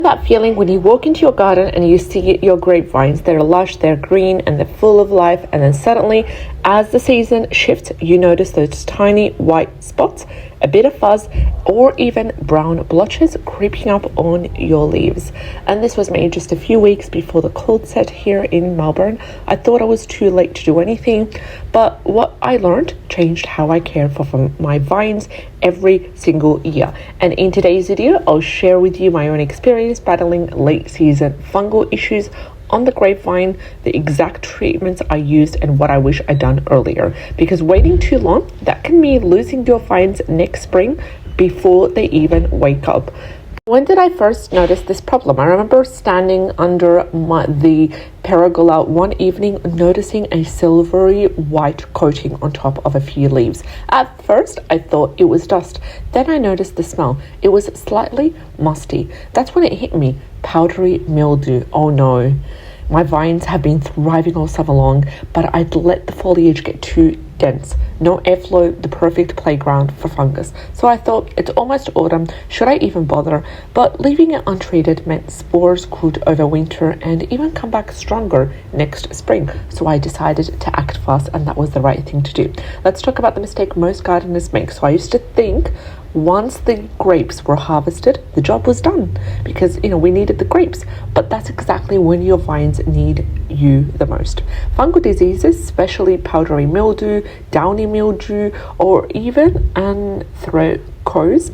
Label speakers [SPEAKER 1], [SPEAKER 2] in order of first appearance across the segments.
[SPEAKER 1] That feeling when you walk into your garden and you see your grapevines, they're lush, they're green, and they're full of life, and then suddenly, as the season shifts, you notice those tiny white spots, a bit of fuzz, or even brown blotches creeping up on your leaves. And this was made just a few weeks before the cold set here in Melbourne. I thought I was too late to do anything, but what I learned changed how I care for my vines every single year. And in today's video, I'll share with you my own experience battling late season fungal issues on the grapevine, the exact treatments I used, and what I wish I'd done earlier. Because waiting too long, that can mean losing your vines next spring before they even wake up. When did I first notice this problem? I remember standing under the pergola one evening, noticing a silvery white coating on top of a few leaves. At first, I thought it was dust. Then I noticed the smell. It was slightly musty. That's when it hit me. Powdery mildew. Oh no. My vines have been thriving all summer long, but I'd let the foliage get too dense. No airflow, the perfect playground for fungus. So I thought, it's almost autumn, should I even bother? But leaving it untreated meant spores could overwinter and even come back stronger next spring. So I decided to act fast, and that was the right thing to do. Let's talk about the mistake most gardeners make. So I used to think once the grapes were harvested, the job was done because, we needed the grapes. But that's exactly when your vines need you the most. Fungal diseases, especially powdery mildew, downy mildew, or even anthracnose,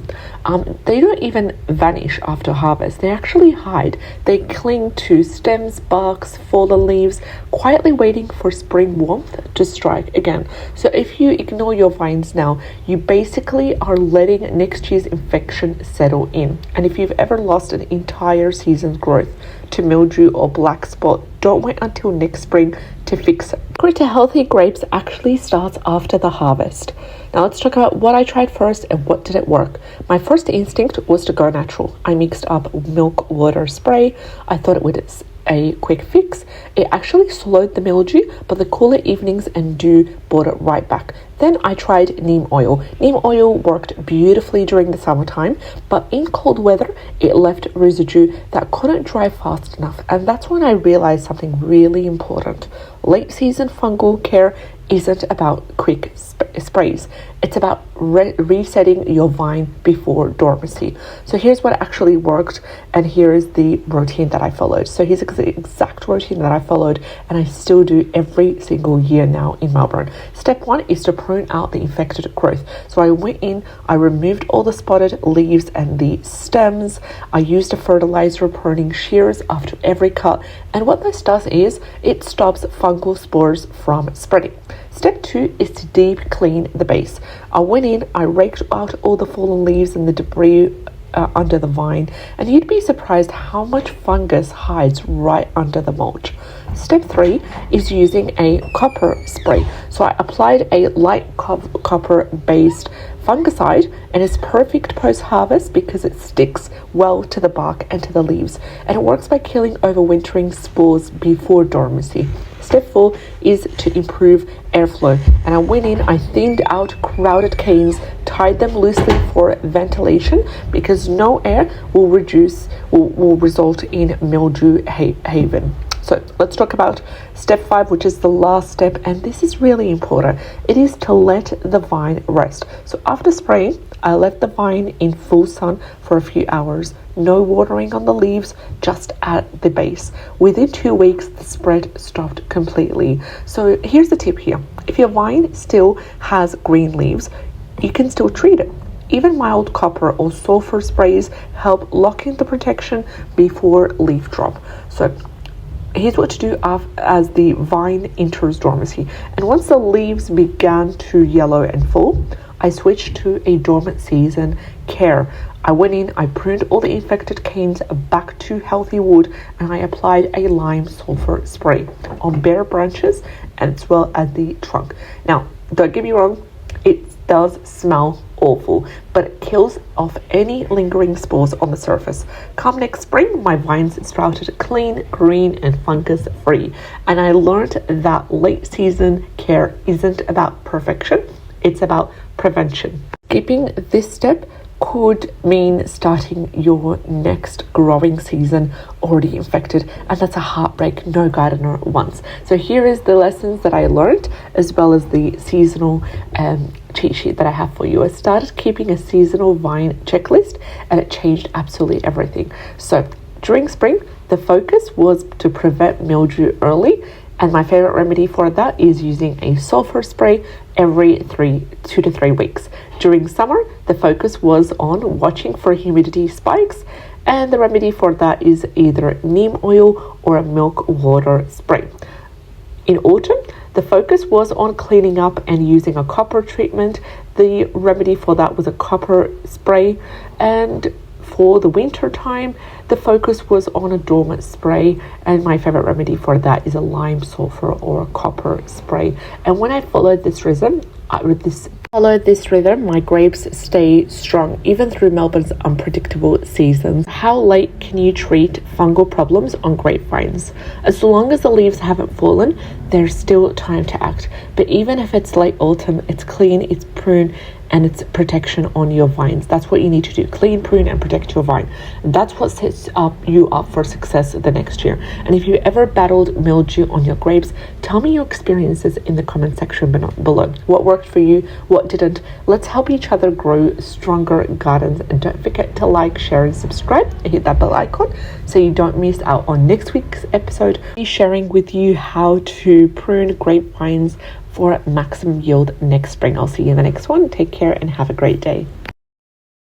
[SPEAKER 1] they don't even vanish after harvest. They actually hide. They cling to stems, barks, fallen leaves, quietly waiting for spring warmth to strike again. So if you ignore your vines now, you basically are letting next year's infection settle in. And if you've ever lost an entire season's growth to mildew or black spot, don't wait until next spring to fix it. The secret to healthy grapes actually starts after the harvest. Now let's talk about what I tried first and what didn't work. My first instinct was to go natural. I mixed up milk water spray. I thought it would a quick fix. It actually slowed the mildew, but the cooler evenings and dew brought it right back. Then I tried neem oil. Neem oil worked beautifully during the summertime, but in cold weather, it left residue that couldn't dry fast enough. And that's when I realized something really important. Late season fungal care isn't about quick sprays. It's about resetting your vine before dormancy. So here's what actually worked, and here's the routine that I followed. So here's the exact routine that I followed, and I still do every single year now in Melbourne. Step one is to prune out the infected growth. So I went in, I removed all the spotted leaves and the stems. I used a fertilizer pruning shears after every cut, and what this does is it stops fungal spores from spreading. Step two is to deep clean the base. I went in, I raked out all the fallen leaves and the debris under the vine, and you'd be surprised how much fungus hides right under the mulch. Step three is using a copper spray. So I applied a light copper based fungicide, and it's perfect post-harvest because it sticks well to the bark and to the leaves, and it works by killing overwintering spores before dormancy. Step 4 is to improve airflow, and I went in, I thinned out crowded canes, tied them loosely for ventilation because no air will result in mildew haven. So let's talk about step 5, which is the last step, and this is really important. It is to let the vine rest. So after spraying, I left the vine in full sun for a few hours. No watering on the leaves, just at the base. Within 2 weeks, the spread stopped completely. So here's the tip here. If your vine still has green leaves, you can still treat it. Even mild copper or sulfur sprays help lock in the protection before leaf drop. So here's what to do as the vine enters dormancy. And once the leaves began to yellow and fall, I switched to a dormant season care. I went in, I pruned all the infected canes back to healthy wood, and I applied a lime sulfur spray on bare branches as well as the trunk. Now, don't get me wrong, it does smell awful, but it kills off any lingering spores on the surface. Come next spring, my vines sprouted clean, green, and fungus-free. And I learned that late season care isn't about perfection, it's about prevention. Skipping this step could mean starting your next growing season already infected, and that's a heartbreak no gardener wants. So here is the lessons that I learned, as well as the seasonal cheat sheet that I have for you. I started keeping a seasonal vine checklist, and it changed absolutely everything. So during spring, the focus was to prevent mildew early, and my favorite remedy for that is using a sulfur spray every 2 to 3 weeks. During summer, the focus was on watching for humidity spikes, and the remedy for that is either neem oil or a milk water spray. In autumn, the focus was on cleaning up and using a copper treatment. The remedy for that was a copper spray, and for the winter time, the focus was on a dormant spray, and my favorite remedy for that is a lime sulfur or a copper spray. And when I followed this rhythm, my grapes stay strong even through Melbourne's unpredictable seasons. How late can you treat fungal problems on grapevines? As long as the leaves haven't fallen, there's still time to act. But even if it's late autumn, it's clean, it's prune, and it's protection on your vines. That's what you need to do: clean, prune, and protect your vine. And that's what sets you up for success the next year. And if you ever battled mildew on your grapes, tell me your experiences in the comment section below. What worked for you, what didn't? Let's help each other grow stronger gardens. And don't forget to like, share, and subscribe, and hit that bell icon so you don't miss out on next week's episode. I'll be sharing with you how to prune grapevines for maximum yield next spring. I'll see you in the next one. Take care and have a great day.